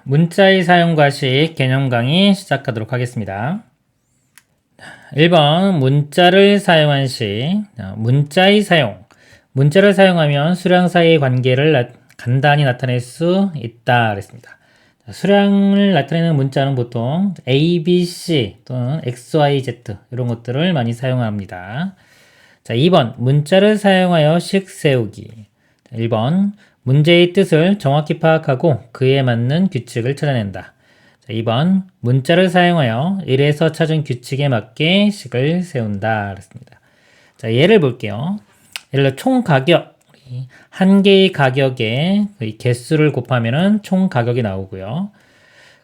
문자의 사용 과식 개념 강의 시작하도록 하겠습니다. 1번 문자를 사용한 시 문자의 사용 문자를 사용하면 수량 사이의 관계를 간단히 나타낼 수 있다 그랬습니다. 수량을 나타내는 문자는 보통 A, B, C 또는 X, Y, Z 이런 것들을 많이 사용합니다. 자, 2번 문자를 사용하여 식 세우기. 1번 문제의 뜻을 정확히 파악하고 그에 맞는 규칙을 찾아낸다. 자, 2번 문자를 사용하여 1에서 찾은 규칙에 맞게 식을 세운다 그랬습니다. 자, 예를 볼게요. 예를 들어 총 가격 한 개의 가격에 개수를 곱하면은 총 가격이 나오고요.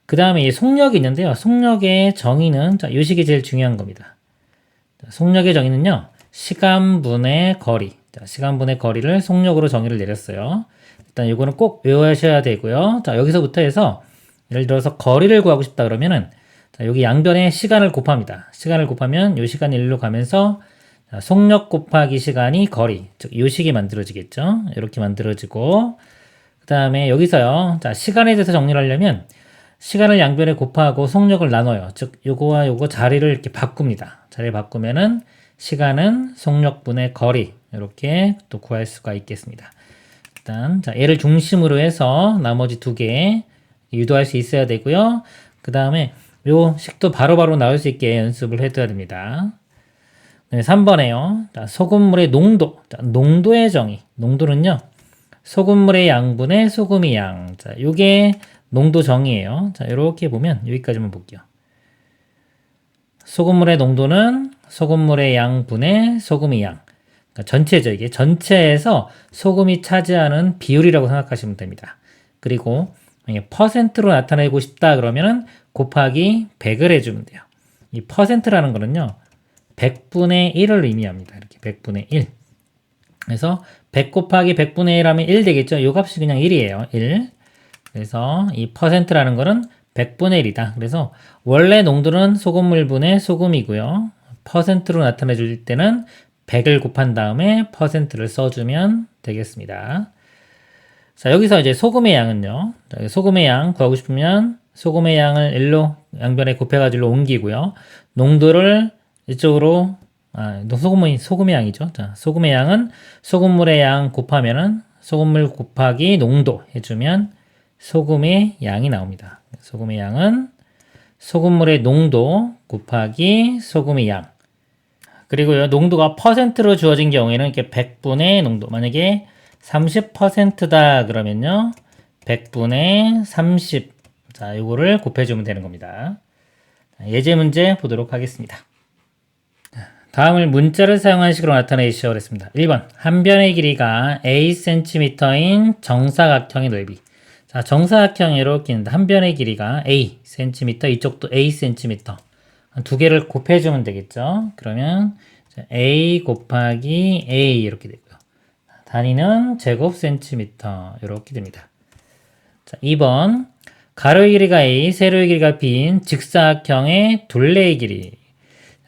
그 다음에 속력이 있는데요. 속력의 정의는 이 식이 제일 중요한 겁니다. 속력의 정의는요. 시간분의 거리. 자, 시간분의 거리를 속력으로 정의를 내렸어요. 일단 이거는 꼭 외우셔야 되고요. 자, 여기서부터 해서 예를 들어서 거리를 구하고 싶다 그러면은 자, 여기 양변에 시간을 곱합니다. 시간을 곱하면 이 시간이 1로 가면서 자, 속력 곱하기 시간이 거리. 즉, 이 식이 만들어지겠죠. 이렇게 만들어지고 그 다음에 여기서요. 자, 시간에 대해서 정리를 하려면 시간을 양변에 곱하고 속력을 나눠요. 즉, 요거와 요거 자리를 이렇게 바꿉니다. 자리를 바꾸면은 시간은 속력분의 거리 이렇게 또 구할 수가 있겠습니다. 일단 자, 얘를 중심으로 해서 나머지 두 개 유도할 수 있어야 되고요. 그 다음에 요 식도 바로바로 나올 수 있게 연습을 해둬야 됩니다. 네, 3번에요. 자, 소금물의 농도. 자, 농도의 정의. 농도는요. 소금물의 양분의 소금의 양. 자, 요게 농도 정의예요. 자, 이렇게 보면 여기까지만 볼게요. 소금물의 농도는 소금물의 양분의 소금의 양. 그러니까 전체죠. 이게 전체에서 소금이 차지하는 비율이라고 생각하시면 됩니다. 그리고 퍼센트로 나타내고 싶다 그러면은 곱하기 100을 해주면 돼요. 이 퍼센트라는 거는요. 100분의 1을 의미합니다. 이렇게 100분의 1. 그래서 100 곱하기 100분의 1 하면 1 되겠죠. 이 값이 그냥 1이에요. 1. 그래서 이 퍼센트라는 거는 100분의 1이다. 그래서 원래 농도는 소금물분의 소금이고요. 퍼센트로 나타내 줄 때는 100을 곱한 다음에 퍼센트를 써주면 되겠습니다. 자, 여기서 이제 소금의 양은요. 소금의 양 구하고 싶으면 소금의 양을 1로 양변에 곱해가지고 옮기고요. 농도를 이쪽으로 소금의 양이죠. 자, 소금의 양은 소금물의 양 곱하면은 소금물 곱하기 농도 해주면 소금의 양이 나옵니다. 소금의 양은 소금물의 농도 곱하기 소금의 양. 그리고요, 농도가 퍼센트로 주어진 경우에는 이렇게 100분의 농도. 만약에 30%다 그러면요, 100분의 30. 자, 요거를 곱해주면 되는 겁니다. 예제 문제 보도록 하겠습니다. 다음을 문자를 사용한 식으로 나타내시오 그랬습니다. 1번 한 변의 길이가 A cm인 정사각형의 넓이. 자, 정사각형이 이렇게 있는데 한 변의 길이가 A cm, 이쪽도 A cm. 두 개를 곱해주면 되겠죠. 그러면 A 곱하기 A 이렇게 되고요. 단위는 제곱 센티미터 이렇게 됩니다. 자, 2번 가로의 길이가 A, 세로의 길이가 B인 직사각형의 둘레의 길이.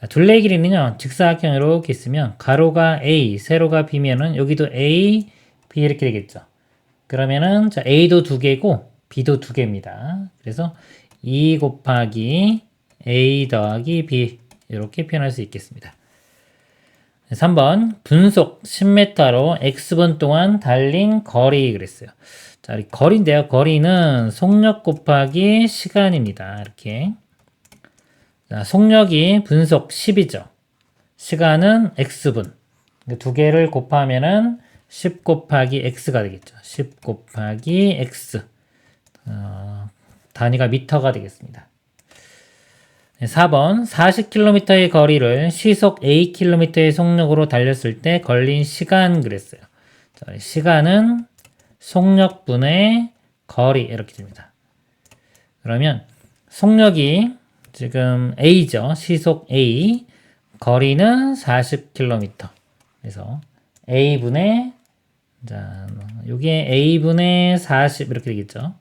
자, 둘레의 길이는요. 직사각형 이렇게 있으면 가로가 A, 세로가 B면은 여기도 A, B 이렇게 되겠죠. 그러면은 자, A도 두 개고 B도 두 개입니다. 그래서 2 곱하기 A 더하기 B 이렇게 표현할 수 있겠습니다. 3번 분속 10m로 X분 동안 달린 거리 그랬어요. 자, 거리인데요. 거리는 속력 곱하기 시간입니다. 이렇게. 자, 속력이 분속 10이죠. 시간은 X분. 두 개를 곱하면은 10 곱하기 X가 되겠죠. 10 곱하기 X. 단위가 미터가 되겠습니다. 4번 40km의 거리를 시속 Akm의 속력으로 달렸을 때 걸린 시간 그랬어요. 자, 시간은 속력분의 거리 이렇게 됩니다. 그러면 속력이 지금 A죠. 시속 A, 거리는 40km. 그래서 A분의 자, 요게 A분의 40 이렇게 되겠죠.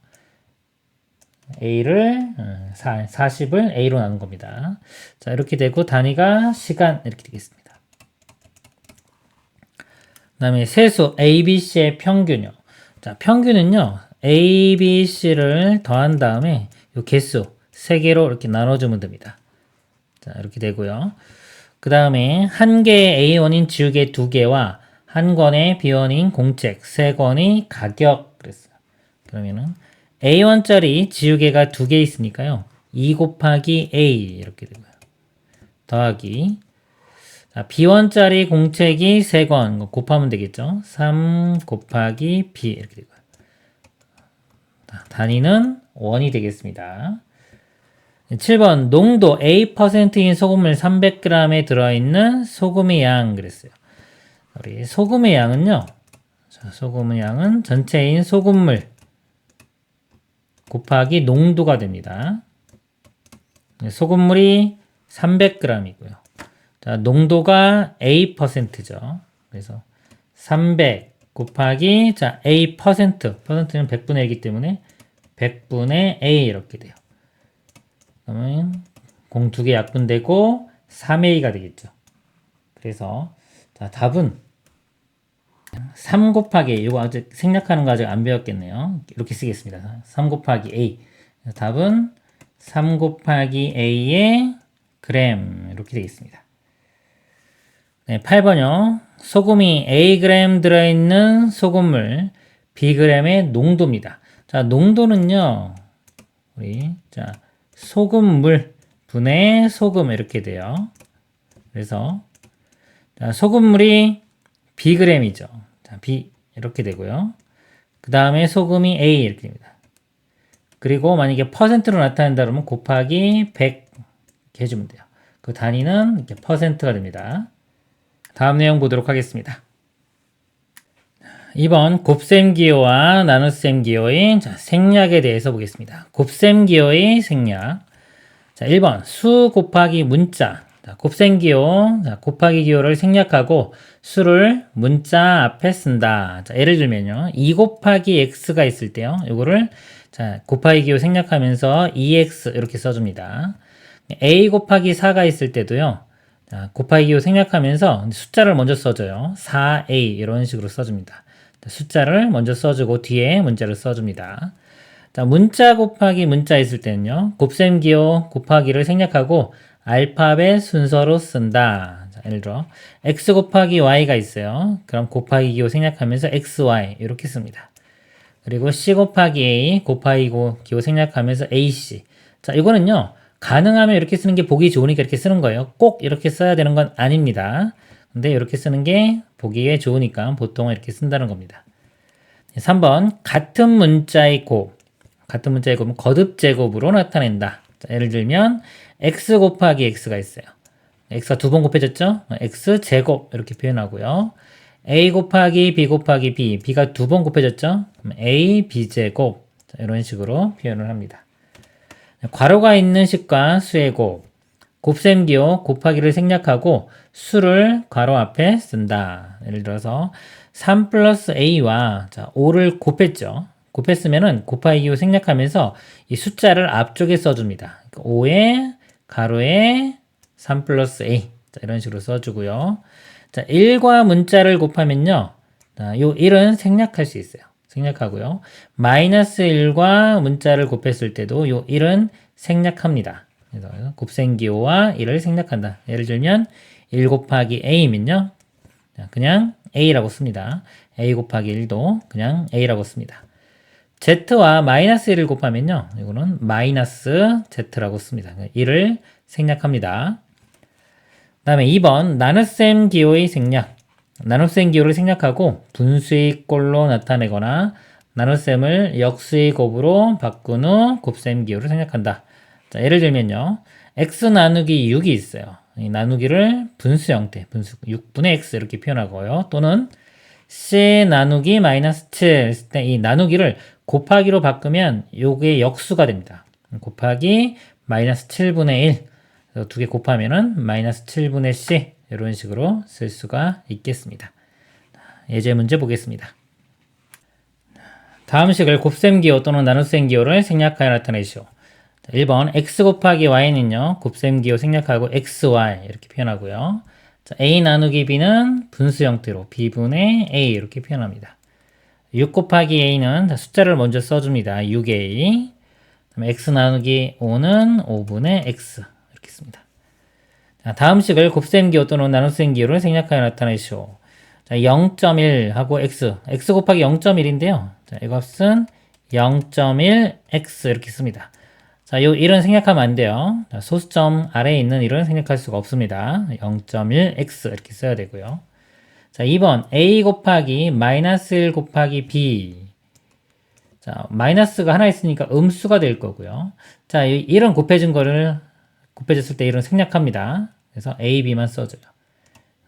A를 40을 A로 나눈 겁니다. 자, 이렇게 되고 단위가 시간 이렇게 되겠습니다. 그 다음에 세수 ABC의 평균요. 자, 평균은요. A, B, C를 더한 다음에 요 개수 3개로 이렇게 나눠주면 됩니다. 자, 이렇게 되고요. 그 다음에 한 개의 A1인 지우개 2개와 한 권의 B1인 공책 3권의 가격 그랬어요. 그러면은 A1짜리 지우개가 2개 있으니까요. 2 곱하기 A 이렇게 되고요. 더하기 자, B1짜리 공책이 3권 곱하면 되겠죠. 3 곱하기 B 이렇게 되고요. 단위는 원이 되겠습니다. 7번 농도 A%인 소금물 300g에 들어있는 소금의 양 그랬어요. 우리 소금의 양은요. 자, 소금의 양은 전체인 소금물 곱하기 농도가 됩니다. 소금물이 300g이고요. 자, 농도가 A%죠. 그래서 300 곱하기 자 A%, 퍼센트는 100분의 1이기 때문에 100분의 A 이렇게 돼요. 그러면 공 2개 약분되고 3A가 되겠죠. 그래서 자, 답은 3 곱하기 A. 이거 아직 생략하는 거 아직 안 배웠겠네요. 이렇게 쓰겠습니다. 3 곱하기 A. 답은 3 곱하기 A의 그램 이렇게 되겠습니다. 네, 8번요. 소금이 Ag 들어있는 소금물 Bg의 농도입니다. 자, 농도는요. 우리 자 소금물 분의 소금 이렇게 돼요. 그래서 자, 소금물이 Bg이죠. 자, B 이렇게 되고요. 그 다음에 소금이 A 이렇게 됩니다. 그리고 만약에 퍼센트로 나타낸다 그러면 곱하기 100 이렇게 해주면 돼요. 그 단위는 이렇게 퍼센트가 됩니다. 다음 내용 보도록 하겠습니다. 2번 곱셈 기호와 나눗셈 기호의 생략에 대해서 보겠습니다. 곱셈 기호의 생략. 자, 1번 수 곱하기 문자. 자, 곱셈 기호, 자, 곱하기 기호를 생략하고 수를 문자 앞에 쓴다. 자, 예를 들면요. 2 곱하기 x가 있을 때요. 이거를 자, 곱하기 기호 생략하면서 2x 이렇게 써줍니다. a 곱하기 4가 있을 때도요. 자, 곱하기 기호 생략하면서 숫자를 먼저 써줘요. 4a 이런 식으로 써줍니다. 자, 숫자를 먼저 써주고 뒤에 문자를 써줍니다. 자, 문자 곱하기 문자 있을 때는요. 곱셈 기호 곱하기를 생략하고 알파벳 순서로 쓴다. 자, 예를 들어 x 곱하기 y가 있어요. 그럼 곱하기 기호 생략하면서 xy 이렇게 씁니다. 그리고 c 곱하기 a 곱하기 기호 생략하면서 ac. 자, 이거는요. 가능하면 이렇게 쓰는 게 보기 좋으니까 이렇게 쓰는 거예요. 꼭 이렇게 써야 되는 건 아닙니다. 근데 이렇게 쓰는 게 보기에 좋으니까 보통은 이렇게 쓴다는 겁니다. 3번 같은 문자의 곱. 같은 문자의 곱은 거듭 제곱으로 나타낸다. 자, 예를 들면 x 곱하기 x가 있어요. x가 2번 곱해졌죠? x 제곱 이렇게 표현하고요. a 곱하기 b 곱하기 b. b가 2번 곱해졌죠? a b 제곱. 자, 이런 식으로 표현을 합니다. 괄호가 있는 식과 수의 곱, 곱셈 기호 곱하기를 생략하고 수를 괄호 앞에 쓴다. 예를 들어서 3 플러스 a와 자, 5를 곱했죠. 곱했으면은 곱하기 기호 생략하면서 이 숫자를 앞쪽에 써줍니다. 5에 가로에 3 플러스 a 자, 이런 식으로 써주고요. 자, 1과 문자를 곱하면요. 자, 요 1은 생략할 수 있어요. 생략하고요. 마이너스 1과 문자를 곱했을 때도 요 1은 생략합니다. 그래서 곱셈 기호와 1을 생략한다. 예를 들면 1 곱하기 a면요. 그냥 a라고 씁니다. a 곱하기 1도 그냥 a라고 씁니다. z와 마이너스 1을 곱하면요. 이거는 마이너스 z라고 씁니다. 1을 생략합니다. 그 다음에 2번 나눗셈 기호의 생략. 나눗셈 기호를 생략하고 분수의 꼴로 나타내거나 나눗셈을 역수의 곱으로 바꾼 후 곱셈 기호를 생략한다. 자, 예를 들면요. x 나누기 6이 있어요. 이 나누기를 분수 형태, 분수 6분의 x 이렇게 표현하고요. 또는 c 나누기 마이너스 7 했을 때 이 나누기를 곱하기로 바꾸면 요게 역수가 됩니다. 곱하기 마이너스 7분의 1 두 개 곱하면은 마이너스 7분의 c 이런 식으로 쓸 수가 있겠습니다. 예제 문제 보겠습니다. 다음 식을 곱셈 기호 또는 나눗셈 기호를 생략하여 나타내시오. 1번 x 곱하기 y는요. 곱셈 기호 생략하고 xy 이렇게 표현하고요. 자, a 나누기 b는 분수 형태로 b분의 a 이렇게 표현합니다. 6 곱하기 a는 숫자를 먼저 써줍니다. 6a. 그다음에 x 나누기 5는 5분의 x. 이렇게 씁니다. 자, 다음 식을 곱셈 기호 또는 나눗셈 기호를 생략하여 나타내시오. 자, 0.1 하고 x 곱하기 0.1인데요. 자, 이 값은 0.1x 이렇게 씁니다. 자, 요 1은 생략하면 안 돼요. 자, 소수점 아래에 있는 1은 생략할 수가 없습니다. 0.1x 이렇게 써야 되고요. 자, 2번 a 곱하기 마이너스 1 곱하기 b. 자, 마이너스가 하나 있으니까 음수가 될 거고요. 자, 이 1은 곱해졌을 때 1은 생략합니다. 그래서 a, b만 써줘요.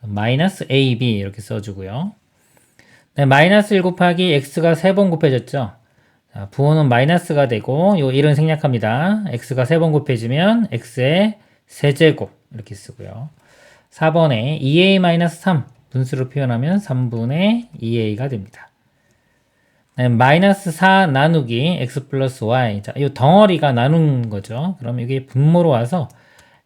마이너스 a, b 이렇게 써주고요. 네, 마이너스 1 곱하기 x가 3번 곱해졌죠. 자, 부호는 마이너스가 되고 요 1은 생략합니다. x가 3번 곱해지면 x의 세제곱 이렇게 쓰고요. 4번에 2a-3 분수로 표현하면 3분의 2a가 됩니다. 네, 마이너스 4 나누기 x 플러스 y. 자, 이 덩어리가 나눈 거죠. 그럼 이게 분모로 와서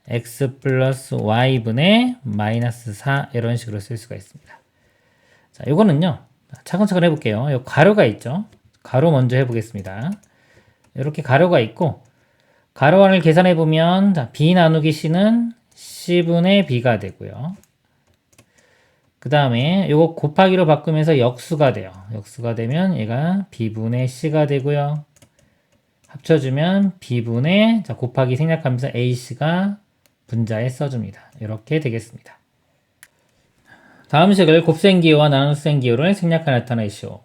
x 플러스 y분의 마이너스 4 이런 식으로 쓸 수가 있습니다. 자, 이거는요. 차근차근 해볼게요. 이 가로가 있죠. 가로 먼저 해보겠습니다. 이렇게 가로가 있고 가로 안을 계산해보면 자, b 나누기 c는 c분의 b가 되고요. 그 다음에 이거 곱하기로 바꾸면서 역수가 돼요. 역수가 되면 얘가 b분의 c가 되고요. 합쳐주면 b분의 자, 곱하기 생략하면서 ac가 분자에 써줍니다. 이렇게 되겠습니다. 다음 식을 곱셈 기호와 나눗셈 기호를 생략하여 나타내시오.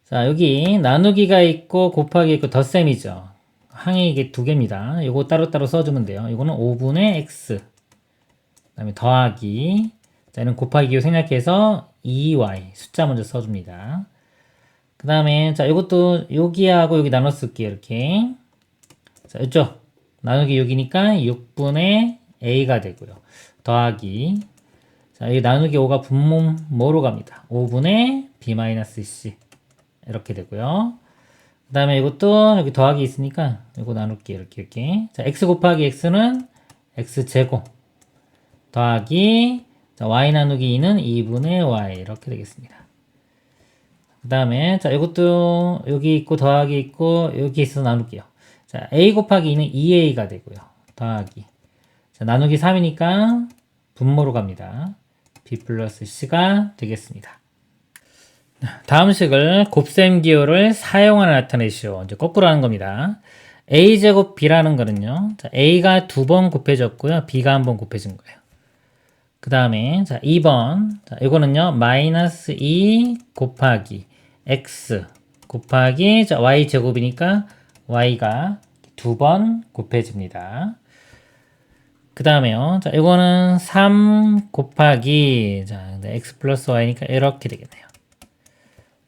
자, 여기 나누기가 있고 곱하기 있고 덧셈이죠. 항이 이게 두 개입니다. 이거 따로따로 써주면 돼요. 이거는 5분의 x. 그 다음에 더하기. 자, 이는 곱하기 기호 생략해서 2y. 숫자 먼저 써줍니다. 그 다음에, 자, 이것도 여기하고 여기 나눠 쓸게요. 이렇게. 자, 이쪽. 나누기 6이니까 6분의 a가 되고요. 더하기. 자, 여기 나누기 5가 분모로 갑니다. 5분의 b-c. 이렇게 되고요. 그 다음에 이것도 여기 더하기 있으니까 이거 나눌게요. 이렇게. 자, x 곱하기 x는 x제곱. 더하기. 자, y 나누기 2는 2분의 y. 이렇게 되겠습니다. 그 다음에, 자, 이것도 여기 있고 더하기 있고 여기 있어서 나눌게요. 자, a 곱하기 2는 2a가 되고요. 더하기. 자, 나누기 3이니까 분모로 갑니다. b 플러스 c가 되겠습니다. 다음 식을 곱셈 기호를 사용하여 나타내시오. 이제 거꾸로 하는 겁니다. a제곱 b라는 거는요. 자, a가 2번 곱해졌고요. b가 1번 곱해진 거예요. 그 다음에 자 2번 자, 이거는요. 마이너스 2 곱하기 x 곱하기 자, y제곱이니까 y가 2번 곱해집니다. 그 다음에요. 자, 이거는 3 곱하기 자, x 플러스 y니까 이렇게 되겠네요.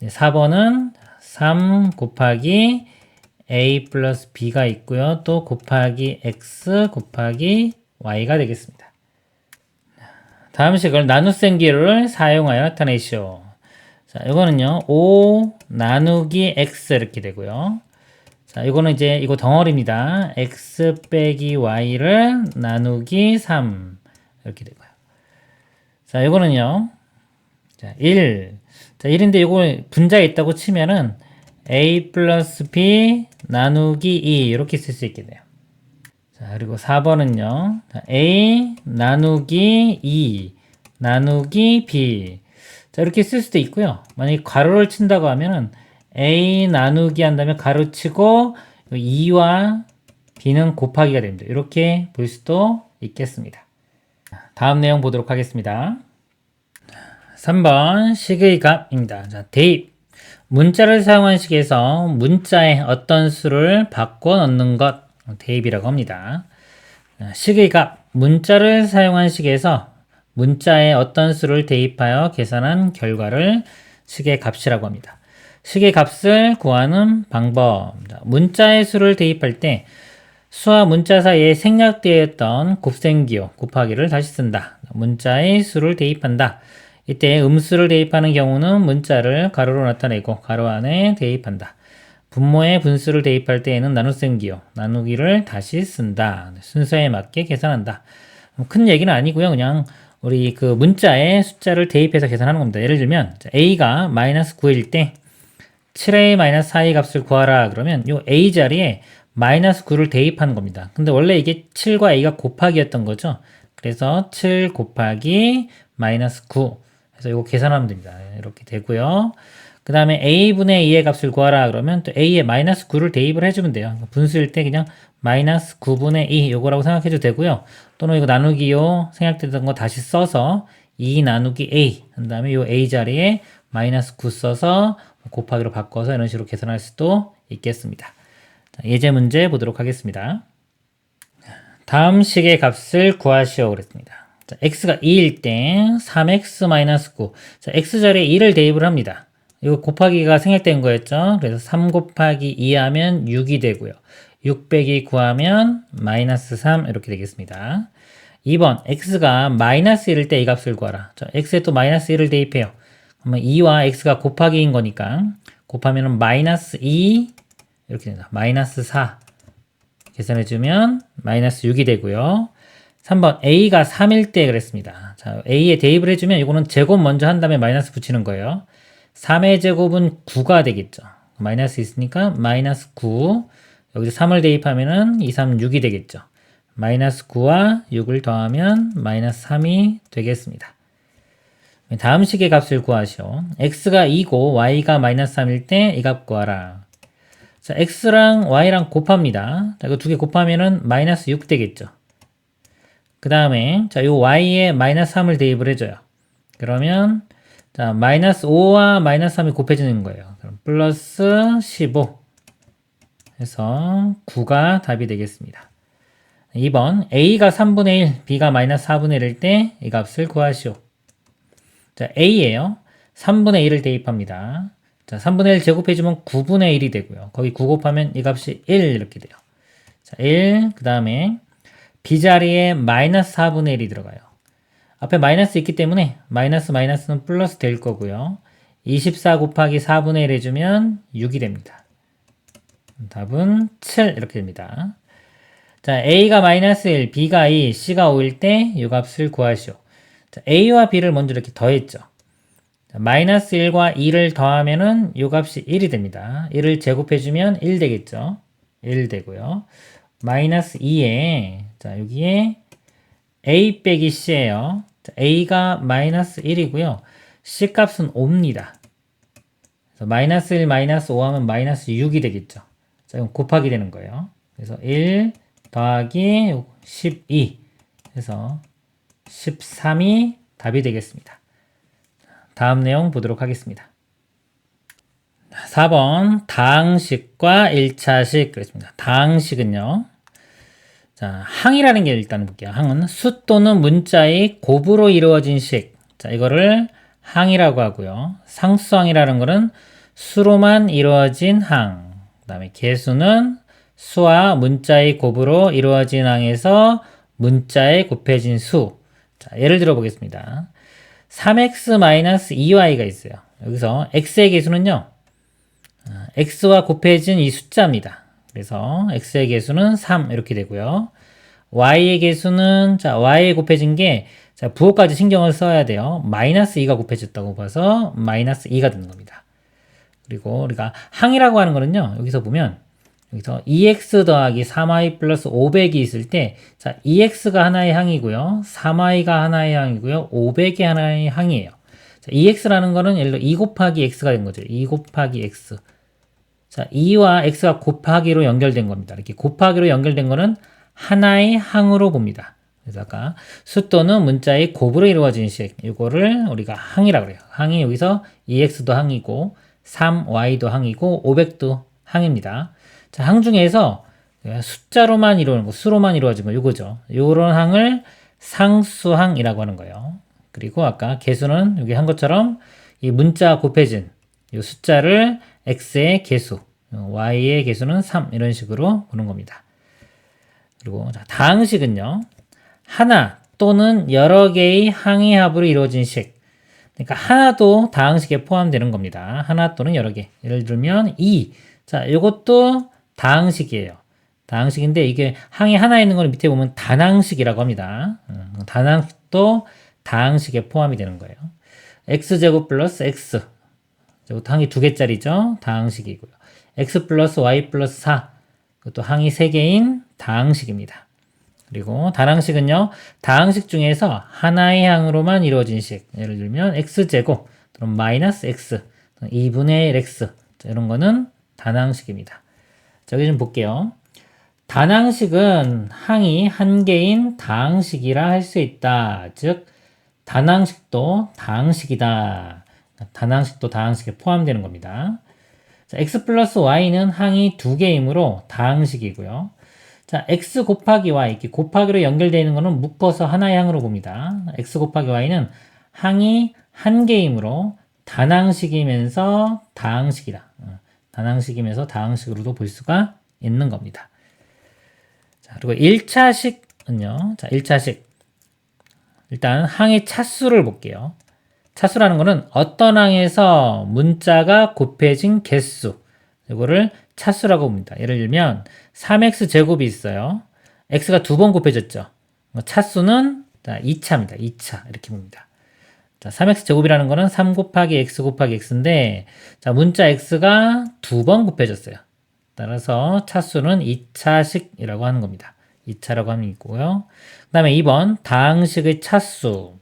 4번은 3 곱하기 a 플러스 b가 있고요. 또 곱하기 x 곱하기 y가 되겠습니다. 다음 식을 나눗셈 기호를 사용하여 나타내시오. 자, 이거는요. 5 나누기 x 이렇게 되고요. 자, 이거는 이제 이거 덩어리입니다. x 빼기 y를 나누기 3 이렇게 되고요. 자, 이거는요. 자, 1. 자, 1인데 이거 분자에 있다고 치면은 a 플러스 b 나누기 2 이렇게 쓸 수 있겠네요. 자, 그리고 4번은요. 자, a 나누기 2 나누기 b. 자, 이렇게 쓸 수도 있고요. 만약에 가로를 친다고 하면은 a 나누기 한다면 가로 치고 2와 b는 곱하기가 됩니다. 이렇게 볼 수도 있겠습니다. 다음 내용 보도록 하겠습니다. 3번 식의 값입니다. 자, 대입. 문자를 사용한 식에서 문자에 어떤 수를 바꿔 넣는 것, 대입이라고 합니다. 식의 값. 문자를 사용한 식에서 문자에 어떤 수를 대입하여 계산한 결과를 식의 값이라고 합니다. 식의 값을 구하는 방법. 문자의 수를 대입할 때 수와 문자 사이에 생략되어 있던 곱셈기호, 곱하기를 다시 쓴다. 문자의 수를 대입한다. 이때 음수를 대입하는 경우는 문자를 가로로 나타내고 가로 안에 대입한다. 분모에 분수를 대입할 때에는 나눗셈 기호, 나누기를 다시 쓴다. 순서에 맞게 계산한다. 큰 얘기는 아니고요. 그냥 우리 그 문자에 숫자를 대입해서 계산하는 겁니다. 예를 들면 a가 마이너스 9일 때 7a-4a 값을 구하라 그러면 요 a 자리에 마이너스 9를 대입하는 겁니다. 근데 원래 이게 7과 a가 곱하기였던 거죠. 그래서 7 곱하기 마이너스 9 해서 이거 계산하면 됩니다. 이렇게 되고요. 그 다음에 a분의 2의 값을 구하라 그러면 또 a에 마이너스 9를 대입을 해주면 돼요. 분수일 때 그냥 마이너스 9분의 2 요거라고 생각해도 되고요. 또는 이거 나누기요 생략되던 거 다시 써서 2 나누기 a 한 다음에 요 a 자리에 마이너스 9 써서 곱하기로 바꿔서 이런 식으로 계산할 수도 있겠습니다. 자, 예제 문제 보도록 하겠습니다. 다음 식의 값을 구하시오 그랬습니다. 자, x가 2일 때 3x-9 자, x 자리에 2를 대입을 합니다. 이거 곱하기가 생략된 거였죠. 그래서 3 곱하기 2 하면 6이 되고요. 6 빼기 9 하면 마이너스 3 이렇게 되겠습니다. 2번 x가 마이너스 1일 때 이 값을 구하라. 자, x에 또 마이너스 1을 대입해요. 그러면 2와 x가 곱하기인 거니까 곱하면 마이너스 2 이렇게 됩니다. 마이너스 4 계산해주면 마이너스 6이 되고요. 3번 a가 3일 때 그랬습니다. 자, a에 대입을 해주면 이거는 제곱 먼저 한 다음에 마이너스 붙이는 거예요. 3의 제곱은 9가 되겠죠. 마이너스 있으니까 마이너스 9 여기서 3을 대입하면은 2, 3, 6이 되겠죠. 마이너스 9와 6을 더하면 마이너스 3이 되겠습니다. 다음 식의 값을 구하시오. x가 2고 y가 마이너스 3일 때 이 값 구하라. 자, x랑 y랑 곱합니다. 자, 이거 두 개 곱하면은 마이너스 6 되겠죠. 그 다음에 자, 요 y에 마이너스 3을 대입을 해줘요. 그러면 자, 마이너스 5와 마이너스 3이 곱해지는 거예요. 그럼 플러스 15 해서 9가 답이 되겠습니다. 2번 a가 3분의 1, b가 마이너스 4분의 1일 때 이 값을 구하시오. 자, a예요. 3분의 1을 대입합니다. 자, 3분의 1 제곱해주면 9분의 1이 되고요. 거기 9 곱하면 이 값이 1 이렇게 돼요. 자, 1, 그 다음에 b 자리에 마이너스 4분의 1이 들어가요. 앞에 마이너스 있기 때문에 마이너스는 플러스 될 거고요. 24 곱하기 4분의 1 해주면 6이 됩니다. 답은 7 이렇게 됩니다. 자, a가 마이너스 1, b가 2, c가 5일 때 이 값을 구하시오. 자, a와 b를 먼저 이렇게 더했죠. 자, 마이너스 1과 2를 더하면은 이 값이 1이 됩니다. 1을 제곱해주면 1 되겠죠. 1 되고요. 마이너스 2에, 자, 여기에 a 빼기 c예요. 자, a가 마이너스 1이고요. c 값은 5입니다. 그래서 마이너스 1, 마이너스 5 하면 마이너스 6이 되겠죠. 자, 이건 곱하기 되는 거예요. 그래서 1 더하기 12 해서 13이 답이 되겠습니다. 다음 내용 보도록 하겠습니다. 4번 다항식과 1차식 그랬습니다. 다항식은요. 자, 항이라는 게 일단 볼게요. 항은 수 또는 문자의 곱으로 이루어진 식. 자, 이거를 항이라고 하고요. 상수항이라는 거는 수로만 이루어진 항. 그 다음에 개수는 수와 문자의 곱으로 이루어진 항에서 문자에 곱해진 수. 자, 예를 들어 보겠습니다. 3x-2y가 있어요. 여기서 x의 개수는요. x와 곱해진 이 숫자입니다. 그래서 x의 개수는 3 이렇게 되고요. y의 개수는 자, y에 곱해진 게 자, 부호까지 신경을 써야 돼요. 마이너스 2가 곱해졌다고 봐서 마이너스 2가 되는 겁니다. 그리고 우리가 항이라고 하는 거는요. 여기서 보면 여기서 2x 더하기 3y 플러스 500이 있을 때 자, 2x가 하나의 항이고요. 3y가 하나의 항이고요. 500이 하나의 항이에요. 자, 2x라는 거는 예를 들어 2 곱하기 x가 된 거죠. 2 곱하기 x. 자, 2와 x가 곱하기로 연결된 겁니다. 이렇게 곱하기로 연결된 거는 하나의 항으로 봅니다. 그래서 아까 수 또는 문자의 곱으로 이루어진 식, 이거를 우리가 항이라고 그래요. 항이 여기서 2x도 항이고 3y도 항이고 500도 항입니다. 자, 항 중에서 숫자로만 이루어진 거, 수로만 이루어진 거, 이거죠. 요런 항을 상수항이라고 하는 거예요. 그리고 아까 개수는 여기 한 것처럼 이 문자 곱해진 이 숫자를 x의 개수, y의 개수는 3 이런 식으로 보는 겁니다. 그리고 자, 다항식은요. 하나 또는 여러 개의 항의 합으로 이루어진 식. 그러니까 하나도 다항식에 포함되는 겁니다. 하나 또는 여러 개. 예를 들면 2. 자, 이것도 다항식이에요. 다항식인데 이게 항이 하나 있는 걸 밑에 보면 단항식이라고 합니다. 단항식도 다항식에 포함이 되는 거예요. x제곱 플러스 x. 이것도 항이 2개짜리죠. 다항식이고요. x 플러스 y 플러스 4. 이것도 항이 3개인 다항식입니다. 그리고 다항식은요, 다항식 중에서 하나의 항으로만 이루어진 식. 예를 들면 x제곱 또는 마이너스 x, 2분의 1 x. 이런 거는 단항식입니다. 자, 여기 좀 볼게요. 단항식은 항이 한 개인 다항식이라 할 수 있다. 즉, 단항식도 다항식이다. 단항식도 다항식에 포함되는 겁니다. 자, x 플러스 y는 항이 2개이므로 다항식이고요. 자, x 곱하기 y, 이렇게 곱하기로 연결되어 있는 것은 묶어서 하나의 항으로 봅니다. x 곱하기 y는 항이 한 개이므로 단항식이면서 다항식이다. 단항식이면서 다항식으로도 볼 수가 있는 겁니다. 자, 그리고 1차식은요. 자, 1차식. 일단 항의 차수를 볼게요. 차수라는 거는 어떤 항에서 문자가 곱해진 개수. 이거를 차수라고 봅니다. 예를 들면 3x 제곱이 있어요. x가 2번 곱해졌죠. 차수는 2차입니다. 2차 이렇게 봅니다. 자, 3x 제곱이라는 거는 3 곱하기 x 곱하기 x인데, 자, 문자 x가 2번 곱해졌어요. 따라서 차수는 2차식이라고 하는 겁니다. 2차라고 하면 있고요. 그 다음에 2번 다항식의 차수.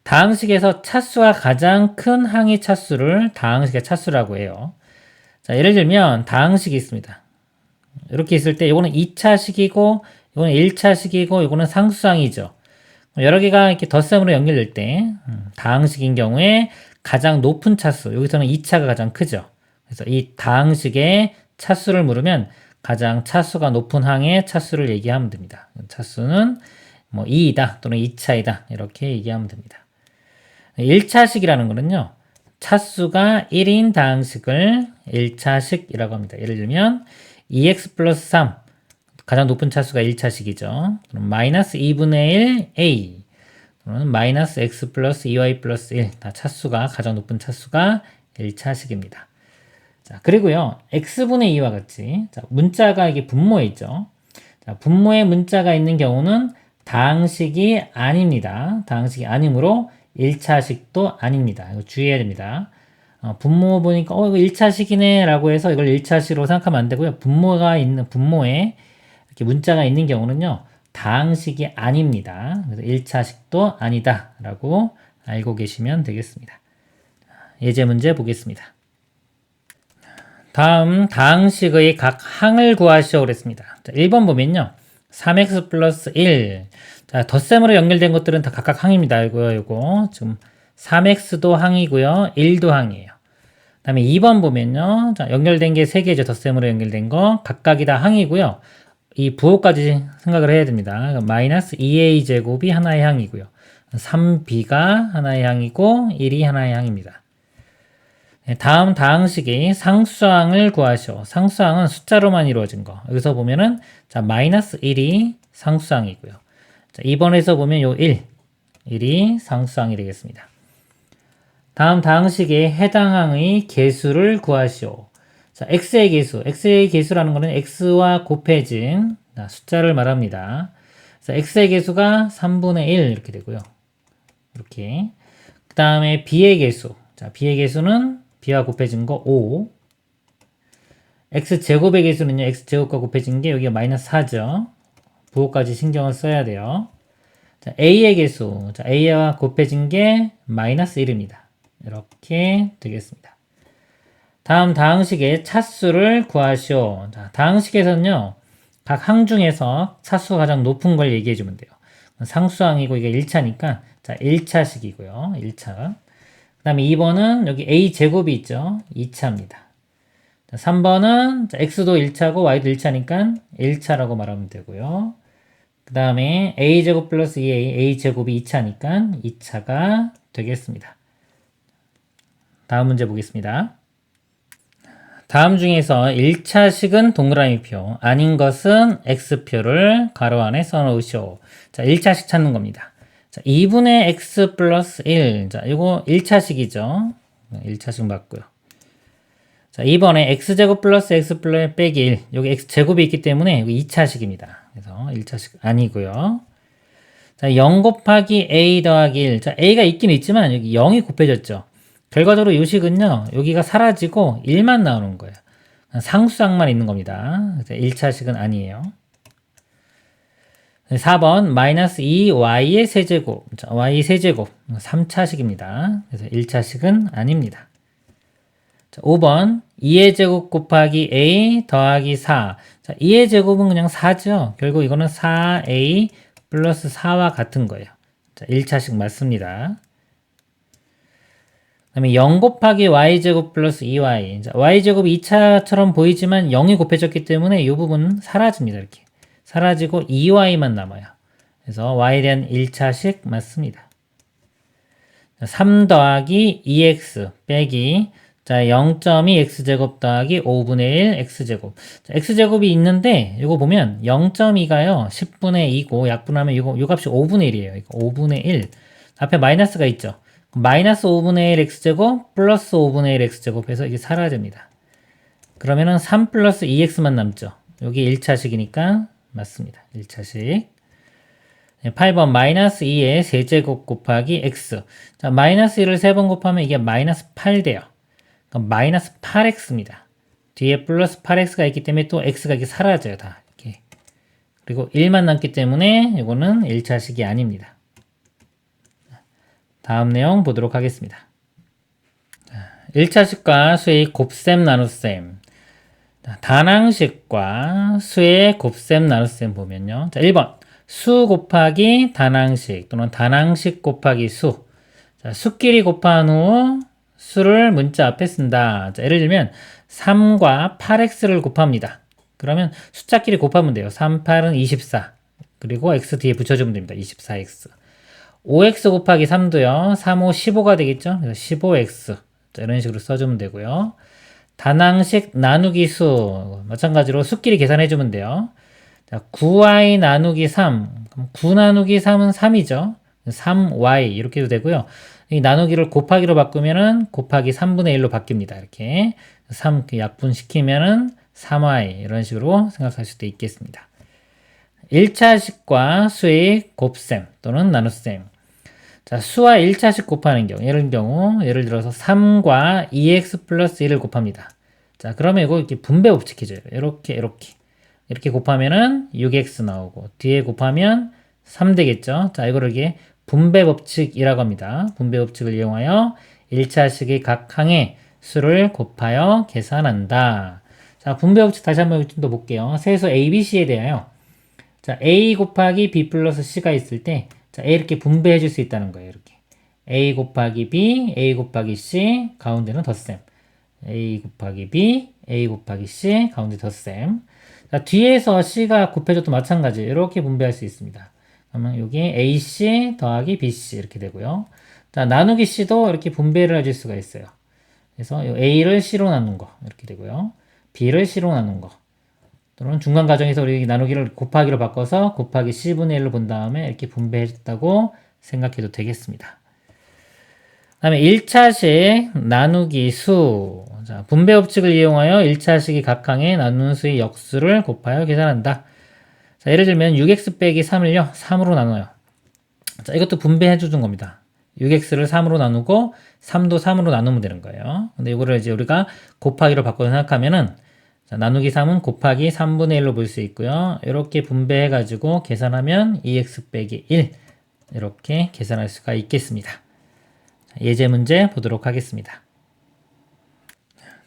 다항식에서 차수가 가장 큰 항의 차수를 다항식의 차수라고 해요. 자, 예를 들면 다항식이 있습니다. 이렇게 있을 때 이거는 2차식이고 이거는 1차식이고 이거는 상수항이죠. 여러 개가 이렇게 덧셈으로 연결될 때 다항식인 경우에 가장 높은 차수, 여기서는 2차가 가장 크죠. 그래서 이 다항식의 차수를 물으면 가장 차수가 높은 항의 차수를 얘기하면 됩니다. 차수는 뭐 2이다 또는 2차이다 이렇게 얘기하면 됩니다. 1차식이라는 거는요. 차수가 1인 다항식을 1차식이라고 합니다. 예를 들면 2x 플러스 3 가장 높은 차수가 1차식이죠. 마이너스 2분의 1 a 또는 마이너스 x 플러스 2y 플러스 1 다 차수가 가장 높은 차수가 1차식입니다. 자, 그리고요. x분의 2와 같이 자, 문자가 이게 분모에 있죠. 자, 분모에 문자가 있는 경우는 다항식이 아닙니다. 다항식이 아니므로 1차식도 아닙니다. 이거 주의해야 됩니다. 분모 보니까 이거 1차식이네 라고 해서 이걸 1차식으로 생각하면 안 되고요. 분모에 이렇게 문자가 있는 경우는요. 다항식이 아닙니다. 그래서 1차식도 아니다 라고 알고 계시면 되겠습니다. 예제 문제 보겠습니다. 다음 다항식의 각 항을 구하시오 그랬습니다. 자, 1번 보면요. 3x 플러스 1. 자, 덧셈으로 연결된 것들은 다 각각 항입니다. 이거 지금 3x도 항이고요. 1도 항이에요. 그 다음에 2번 보면요. 자, 연결된 게 3개죠. 덧셈으로 연결된 거. 각각이 다 항이고요. 이 부호까지 생각을 해야 됩니다. 마이너스 2a 제곱이 하나의 항이고요. 3b가 하나의 항이고 1이 하나의 항입니다. 다음 다항식이 상수항을 구하시오. 상수항은 숫자로만 이루어진 거. 여기서 보면은 자, 마이너스 1이 상수항이고요. 자, 2번에서 보면 요 1이 상수항이 되겠습니다. 다음 다항식의 해당 항의 개수를 구하시오. 자, x의 개수라는 것은 x와 곱해진 숫자를 말합니다. 그래서 x의 개수가 3분의 1 이렇게 되고요. 이렇게. 그 다음에 b의 개수. 자, b의 개수는 b와 곱해진 거 5. x제곱의 개수는요. x제곱과 곱해진 게 여기가 마이너스 4죠. 부호까지 신경을 써야 돼요. 자, a의 개수. 자, a와 곱해진 게 마이너스 1입니다. 이렇게 되겠습니다. 다음 다항식의 차수를 구하시오. 자, 다항식에서는요. 각 항 중에서 차수가 가장 높은 걸 얘기해 주면 돼요. 상수항이고 이게 1차니까 자, 1차식이고요. 1차. 그 다음에 2번은 여기 a 제곱이 있죠. 2차입니다. 자, 3번은 자, x도 1차고 y도 1차니까 1차라고 말하면 되고요. 그 다음에 a 제곱 플러스 2a, a 제곱이 2차니까 2차가 되겠습니다. 다음 문제 보겠습니다. 다음 중에서 1차식은 동그라미표, 아닌 것은 x표를 가로 안에 써놓으시오. 자, 1차식 찾는 겁니다. 자, 2분의 x 플러스 1. 자, 이거 1차식이죠. 1차식 맞고요. 자, 2번에 x제곱 플러스 x 플러스 빼기 1. 여기 x제곱이 있기 때문에 여기 2차식입니다. 그래서 1차식 아니고요. 자, 0 곱하기 a 더하기 1. 자, a가 있긴 있지만 여기 0이 곱해졌죠. 결과적으로 요식은요, 여기가 사라지고 1만 나오는 거예요. 상수항만 있는 겁니다. 1차식은 아니에요. 4번 마이너스 2y의 세제곱, y 세제곱 3차식입니다. 그래서 1차식은 아닙니다. 자, 5번 2의 제곱 곱하기 a 더하기 4. 자, 2의 제곱은 그냥 4죠. 결국 이거는 4a 플러스 4와 같은 거예요. 자, 1차식 맞습니다. 그 다음에 0 곱하기 y제곱 플러스 2y. 자, y제곱이 2차처럼 보이지만 0이 곱해졌기 때문에 이 부분은 사라집니다. 이렇게. 사라지고 2y만 남아요. 그래서 y에 대한 1차식 맞습니다. 3 더하기 2x 빼기 자 0.2 x제곱 더하기 5분의 1 x제곱. 자, x제곱이 있는데 이거 보면 0.2가요 10분의 2고 약분하면 요 값이 5분의 1이에요. 이거 5분의 1 앞에 마이너스가 있죠. 마이너스 5분의 1 x제곱 플러스 5분의 1 x제곱 해서 이게 사라집니다. 그러면은 3 플러스 2x만 남죠. 여기 1차식이니까 맞습니다. 1차식. 8번 마이너스 2의 세제곱 곱하기 x. 자, 마이너스 1을 3번 곱하면 이게 마이너스 8 돼요. 그럼 마이너스 8x입니다. 뒤에 플러스 8x가 있기 때문에 또 x가 이렇게 사라져요. 다 이렇게. 그리고 1만 남기 때문에 이거는 1차식이 아닙니다. 다음 내용 보도록 하겠습니다. 1차식과 수의 곱셈 나눗셈. 단항식과 수의 곱셈 나눗셈 보면요. 자, 1번 수 곱하기 단항식 또는 단항식 곱하기 수. 자, 수끼리 곱한 후 수를 문자 앞에 쓴다. 자, 예를 들면 3과 8x를 곱합니다. 그러면 숫자끼리 곱하면 돼요. 3, 8은 24. 그리고 x 뒤에 붙여주면 됩니다. 24x. 5x 곱하기 3도요. 3, 5, 15가 되겠죠. 그래서 15x. 자, 이런 식으로 써주면 되고요. 단항식 나누기 수 마찬가지로 수끼리 계산해주면 돼요. 자, 9y 나누기 3 그럼 9 나누기 3은 3이죠. 3y 이렇게 해도 되고요. 이 나누기를 곱하기로 바꾸면은 곱하기 3분의 1로 바뀝니다. 이렇게 3 약분시키면은 3y 이런 식으로 생각할 수도 있겠습니다. 1차식과 수의 곱셈 또는 나눗셈. 자, 수와 1차식 곱하는 경우, 예를 들어서 3과 2x 플러스 1을 곱합니다. 자, 그러면 이거 이렇게 분배 법칙 해줘요. 이렇게 곱하면은 6x 나오고, 뒤에 곱하면 3 되겠죠? 자, 이거를 이게 분배 법칙이라고 합니다. 분배 법칙을 이용하여 1차식의 각 항의 수를 곱하여 계산한다. 자, 분배 법칙 다시 한번 좀 더 볼게요. 세수 A, B, C에 대하여. 자, A 곱하기 B 플러스 C가 있을 때, 자, A 이렇게 분배해 줄 수 있다는 거예요. 이렇게. A 곱하기 B, A 곱하기 C, 가운데는 덧셈. A 곱하기 B, A 곱하기 C, 가운데 덧셈. 자, 뒤에서 C가 곱해줘도 마찬가지. 이렇게 분배할 수 있습니다. 그러면 여기 AC 더하기 BC 이렇게 되고요. 자, 나누기 C도 이렇게 분배를 해줄 수가 있어요. 그래서 A를 C로 나눈 거. 이렇게 되고요. B를 C로 나눈 거. 또는 중간 과정에서 우리 나누기를 곱하기로 바꿔서 곱하기 C분의 1로 본 다음에 이렇게 분배해줬다고 생각해도 되겠습니다. 그 다음에 1차식 나누기 수. 자, 분배 법칙을 이용하여 1차식이 각 항에 나누는 수의 역수를 곱하여 계산한다. 자, 예를 들면 6x 빼기 3을요, 3으로 나눠요. 자, 이것도 분배해 주는 겁니다. 6x를 3으로 나누고 3도 3으로 나누면 되는 거예요. 근데 이거를 이제 우리가 곱하기로 바꿔서 생각하면은 자, 나누기 3은 곱하기 3분의 1로 볼 수 있고요. 이렇게 분배해가지고 계산하면 2x 빼기 1 이렇게 계산할 수가 있겠습니다. 자, 예제 문제 보도록 하겠습니다.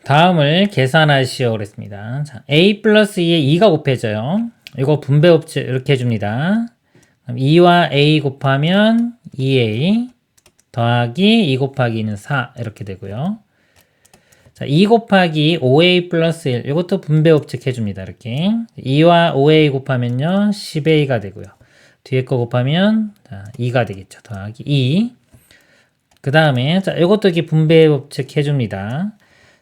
다음을 계산하시오 그랬습니다. 자, a 플러스 2에 2가 곱해져요. 이거 분배 법칙 이렇게 해줍니다. 2와 a 곱하면 2a 더하기 2 곱하기 2는 4 이렇게 되고요. 자, 2 곱하기 5a 플러스 1 이것도 분배 법칙 해줍니다. 이렇게 2와 5a 곱하면요 10a가 되고요. 뒤에 거 곱하면 자, 2가 되겠죠. 더하기 2. 그 다음에 자, 이것도 이렇게 분배 법칙 해줍니다.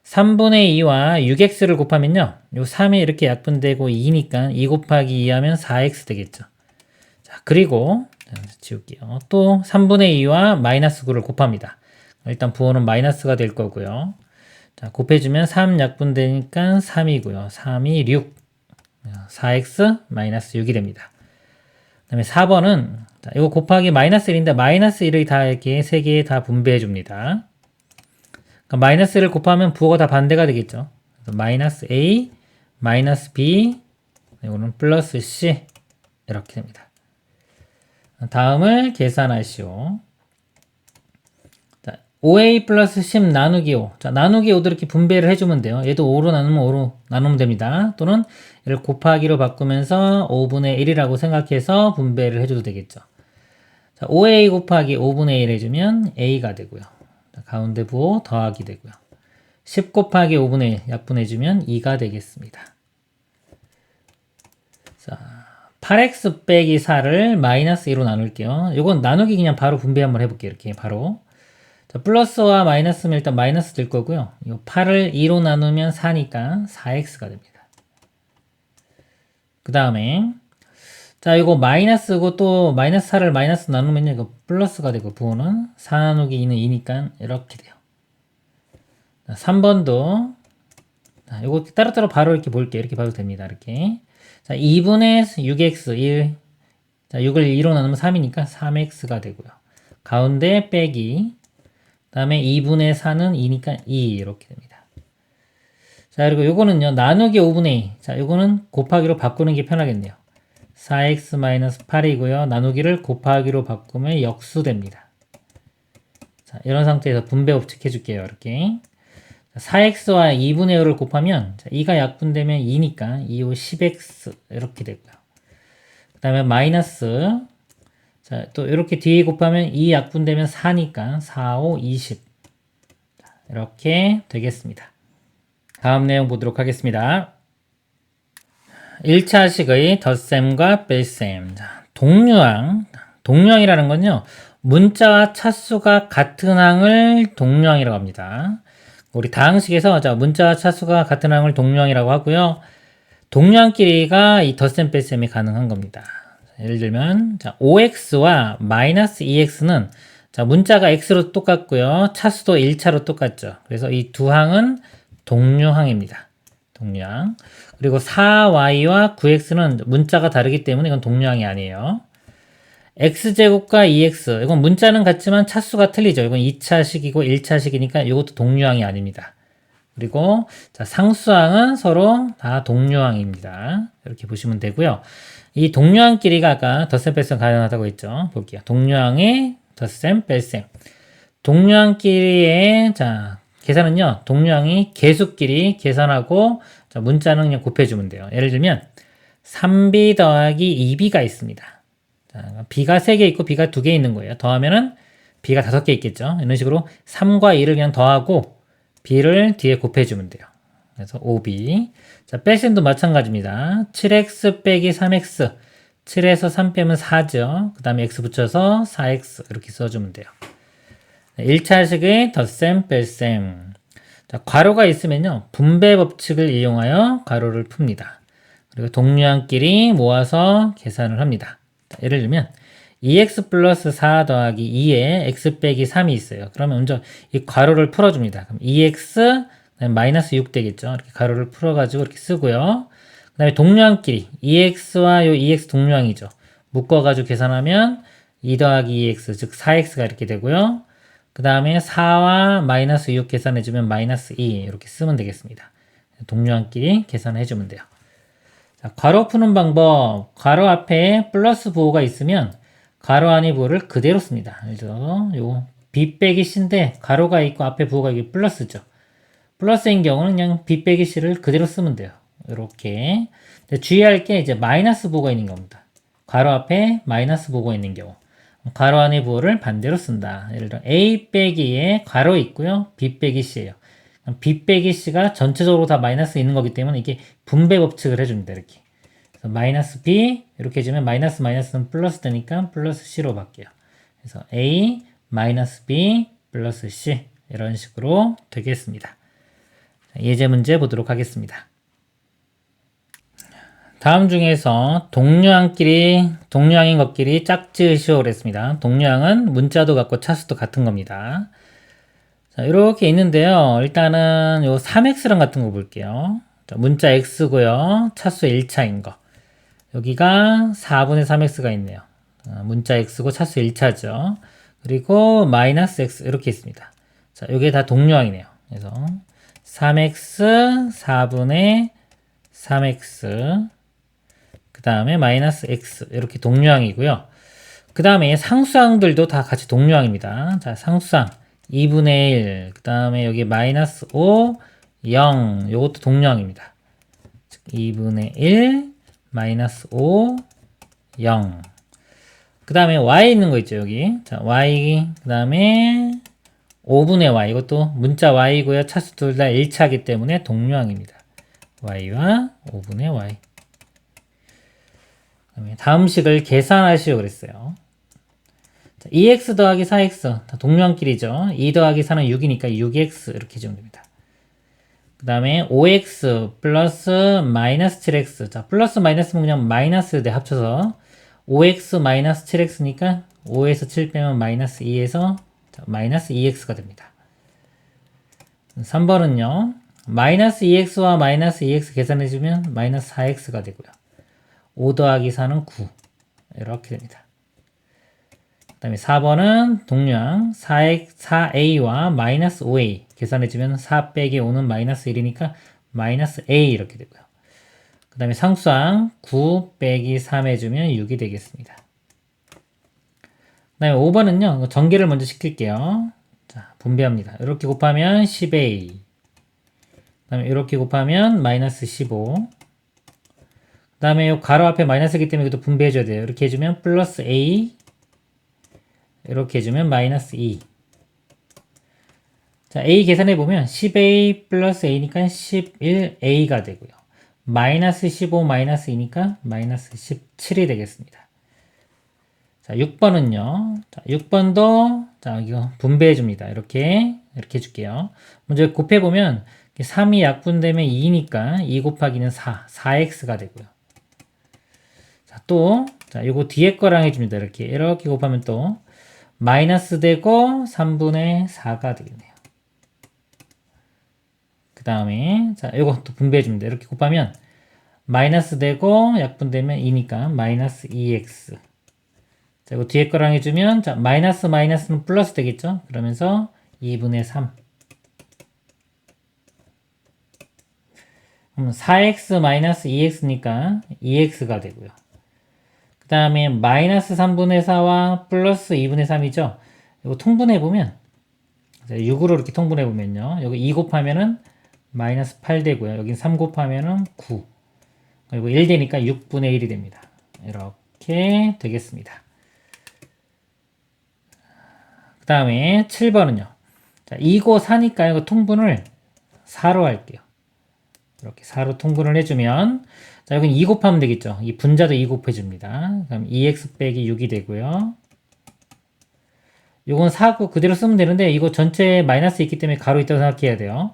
3분의 2와 6x를 곱하면요 요 3이 이렇게 약분되고 2니까 2 곱하기 2 하면 4x 되겠죠. 자, 그리고 지울게요. 또 3분의 2와 마이너스 9를 곱합니다. 일단 부호는 마이너스가 될 거고요. 자, 곱해주면 3 약분되니까 3이고요. 3이 6. 4x 마이너스 6이 됩니다. 그 다음에 4번은 자, 이거 곱하기 마이너스 1인데 마이너스 1을 다 이렇게 3개 다 분배해 줍니다. 그러니까 마이너스를 곱하면 부호가 다 반대가 되겠죠. 그래서 마이너스 A, 마이너스 B, 이거는 플러스 C 이렇게 됩니다. 다음을 계산하시오. 자, 5A 플러스 10 나누기 5. 자, 나누기 5도 이렇게 분배를 해주면 돼요. 얘도 5로 나누면 5로 나누면 됩니다. 또는 얘를 곱하기로 바꾸면서 5분의 1이라고 생각해서 분배를 해줘도 되겠죠. 자, 5A 곱하기 5분의 1 해주면 A가 되고요. 자, 가운데 부호 더하기 되고요. 10 곱하기 5분의 1 약분해주면 2가 되겠습니다. 자, 8x 빼기 4를 마이너스 2로 나눌게요. 이건 나누기 그냥 바로 분배 한번 해볼게요. 이렇게 바로. 자, 플러스와 마이너스면 일단 마이너스 될 거고요. 이 8을 2로 나누면 4니까 4x가 됩니다. 그 다음에 자, 이거 마이너스고 또 마이너스 4를 마이너스 나누면요. 이거 플러스가 되고 부호는 4 나누기 2는 2니까 이렇게 돼요. 자, 3번도 자, 이거 따로따로 바로 이렇게 볼게요. 이렇게 봐도 됩니다. 이렇게. 자, 2분의 6x 1. 자, 6을 2로 나누면 3이니까 3x가 되고요. 가운데 빼기. 다음에 2분의 4는 2니까 2 이렇게 됩니다. 자, 그리고 요거는요. 나누기 5분의 2. 자, 요거는 곱하기로 바꾸는 게 편하겠네요. 4x-8이고요. 나누기를 곱하기로 바꾸면 역수됩니다. 자, 이런 상태에서 분배 법칙 해줄게요. 이렇게. 4x와 2분의 5를 곱하면 2가 약분되면 2니까 2, 5, 10x 이렇게 되고요. 그 다음에 마이너스 자, 또 이렇게 뒤에 곱하면 2 약분되면 4니까 4, 5, 20 이렇게 되겠습니다. 다음 내용 보도록 하겠습니다. 1차식의 덧셈과 뺄셈. 동류항이라는 건요. 문자와 차수가 같은 항을 동류항이라고 합니다. 우리 다항식에서 자, 문자와 차수가 같은 항을 동류항이라고 하고요. 동류항끼리가 이 덧셈 뺄셈이 가능한 겁니다. 예를 들면 자, 5x와 마이너스 2x는 자, 문자가 x로 똑같고요. 차수도 1차로 똑같죠. 그래서 이 두 항은 동류항입니다. 동류항. 그리고 4y와 9x는 문자가 다르기 때문에 이건 동류항이 아니에요. x제곱과 2x 이건 문자는 같지만 차수가 틀리죠. 이건 2차식이고 1차식이니까 이것도 동류항이 아닙니다. 그리고 자, 상수항은 서로 다 동류항입니다. 이렇게 보시면 되고요. 이 동류항끼리가 아까 덧셈 뺄셈 가능하다고 했죠. 볼게요. 동류항의 덧셈 뺄셈. 동류항끼리의 자, 계산은요. 동류항이 개수끼리 계산하고 자, 문자는 그냥 곱해주면 돼요. 예를 들면 3b 더하기 2b가 있습니다. 자, b가 3개 있고 b가 2개 있는 거예요. 더하면은 b가 5개 있겠죠. 이런 식으로 3과 2를 그냥 더하고 b를 뒤에 곱해주면 돼요. 그래서 5b. 자, 뺄셈도 마찬가지입니다. 7x 빼기 3x. 7에서 3 빼면 4죠. 그 다음에 x 붙여서 4x 이렇게 써주면 돼요. 1차식의 덧셈 뺄셈. 자, 괄호가 있으면요. 분배 법칙을 이용하여 괄호를 풉니다. 그리고 동류항끼리 모아서 계산을 합니다. 자, 예를 들면 2x 플러스 4 더하기 2에 x 빼기 3이 있어요. 그러면 먼저 이 괄호를 풀어줍니다. 그럼 2x 마이너스 6 되겠죠. 이렇게 괄호를 풀어가지고 이렇게 쓰고요. 그 다음에 동류항끼리 2x와 요 2x 동류항이죠. 묶어가지고 계산하면 2 더하기 2x 즉 4x가 이렇게 되고요. 그 다음에 4와 마이너스 6 계산해주면 마이너스 2 이렇게 쓰면 되겠습니다. 동류항끼리 계산해주면 돼요. 자, 괄호 푸는 방법. 괄호 앞에 플러스 부호가 있으면 괄호 안의 부호를 그대로 씁니다. 예를 들어서 요 b 빼기 c인데 괄호가 있고 앞에 부호가 이게 플러스죠. 플러스인 경우는 그냥 b 빼기 c를 그대로 쓰면 돼요. 이렇게. 주의할 게 이제 마이너스 부호가 있는 겁니다. 괄호 앞에 마이너스 부호가 있는 경우. 괄호 안의 부호를 반대로 쓴다. 예를 들어 a 빼기에 괄호 있고요. b 빼기 c예요. b 빼기 c가 전체적으로 다 마이너스 있는 거기 때문에 이게 분배 법칙을 해줍니다. 이렇게. 그래서 마이너스 b 이렇게 해주면 마이너스 마이너스는 플러스 되니까 플러스 c로 바뀌어요. 그래서 a 마이너스 b 플러스 c 이런 식으로 되겠습니다. 예제 문제 보도록 하겠습니다. 다음 중에서 동류항인 것끼리 짝지으시오 그랬습니다. 동류항은 문자도 같고 차수도 같은 겁니다. 자, 이렇게 있는데요. 일단은 요 3x랑 같은 거 볼게요. 자, 문자 x고요. 차수 1차인 거. 여기가 4분의 3x가 있네요. 문자 x고 차수 1차죠. 그리고 마이너스 x 이렇게 있습니다. 자, 요게 다 동류항이네요. 그래서 3x 4분의 3x 그 다음에 마이너스 x 이렇게 동류항이고요. 그 다음에 상수항들도 다 같이 동류항입니다. 자, 상수항 2분의 1, 그 다음에 여기 마이너스 5, 0 요것도 동류항입니다. 2분의 1, 마이너스 5, 0 그 다음에 y 있는 거 있죠 여기. 자, y 그 다음에 5분의 y 이것도 문자 y고요. 차수 둘 다 1차이기 때문에 동류항입니다. y와 5분의 y 다음 식을 계산하시오 그랬어요. 자, 2x 더하기 4x 다 동류항끼리죠. 2 더하기 4는 6이니까 6x 이렇게 해주면 됩니다. 그 다음에 5x 플러스 마이너스 7x 자 플러스 마이너스는 그냥 마이너스 대 합쳐서 5x 마이너스 7x니까 5에서 7 빼면 마이너스 2에서 마이너스 2x가 됩니다. 3번은요 마이너스 2x와 마이너스 2x 계산해주면 마이너스 4x가 되고요. 5 더하기 4는 9 이렇게 됩니다. 그 다음에 4번은 동류항 4a와 마이너스 5a 계산해주면 4 빼기 5는 마이너스 1이니까 마이너스 a 이렇게 되고요. 그 다음에 상수항 9 빼기 3 해주면 6이 되겠습니다. 그 다음에 5번은요 전개를 먼저 시킬게요. 자, 분배합니다. 이렇게 곱하면 10a 그 다음에 이렇게 곱하면 마이너스 15 그 다음에 이 가로 앞에 마이너스이기 때문에 이것도 분배해줘야 돼요. 이렇게 해주면 플러스 a 이렇게 해주면 마이너스 2 자, a 계산해보면 10a 플러스 a니까 11a가 되고요. 마이너스 15 마이너스 2니까 마이너스 17이 되겠습니다. 자, 6번은요. 자, 6번도 자, 이거 분배해줍니다. 이렇게 해줄게요. 먼저 곱해보면 3이 약분되면 2니까 2 곱하기는 4x가 되고요. 자, 또, 자, 요거 뒤에 거랑 해줍니다. 이렇게 곱하면 또, 마이너스 되고 3분의 4가 되겠네요. 그 다음에, 자, 요거 또 분배해줍니다. 이렇게 곱하면, 마이너스 되고 약분되면 2니까 마이너스 2x. 자, 이거 뒤에 거랑 해주면, 자, 마이너스는 플러스 되겠죠? 그러면서 2분의 3. 그럼 4x 마이너스 2x니까 2x가 되고요. 그 다음에 마이너스 3분의 4와 플러스 2분의 3이죠. 이거 통분해보면 6으로 이렇게 통분해보면요. 여기 2 곱하면은 마이너스 8 되고요. 여긴 3 곱하면은 9. 그리고 1 되니까 6분의 1이 됩니다. 이렇게 되겠습니다. 그 다음에 7번은요. 자, 2고 4니까 이거 통분을 4로 할게요. 이렇게 4로 통분을 해주면 자, 여긴 2 곱하면 되겠죠. 이 분자도 2 곱해줍니다. 그럼 2x 빼기 6이 되고요. 요건 4고 그대로 쓰면 되는데 이거 전체에 마이너스 있기 때문에 가로 있다고 생각해야 돼요.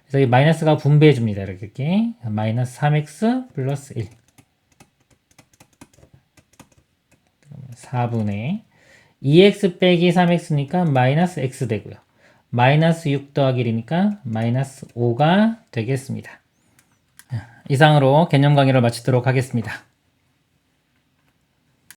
그래서 이 마이너스가 분배해줍니다. 이렇게 마이너스 3x 플러스 1 4분의 2x 빼기 3x니까 마이너스 x 되고요. 마이너스 6 더하기 1이니까 마이너스 5가 되겠습니다. 이상으로 개념 강의를 마치도록 하겠습니다.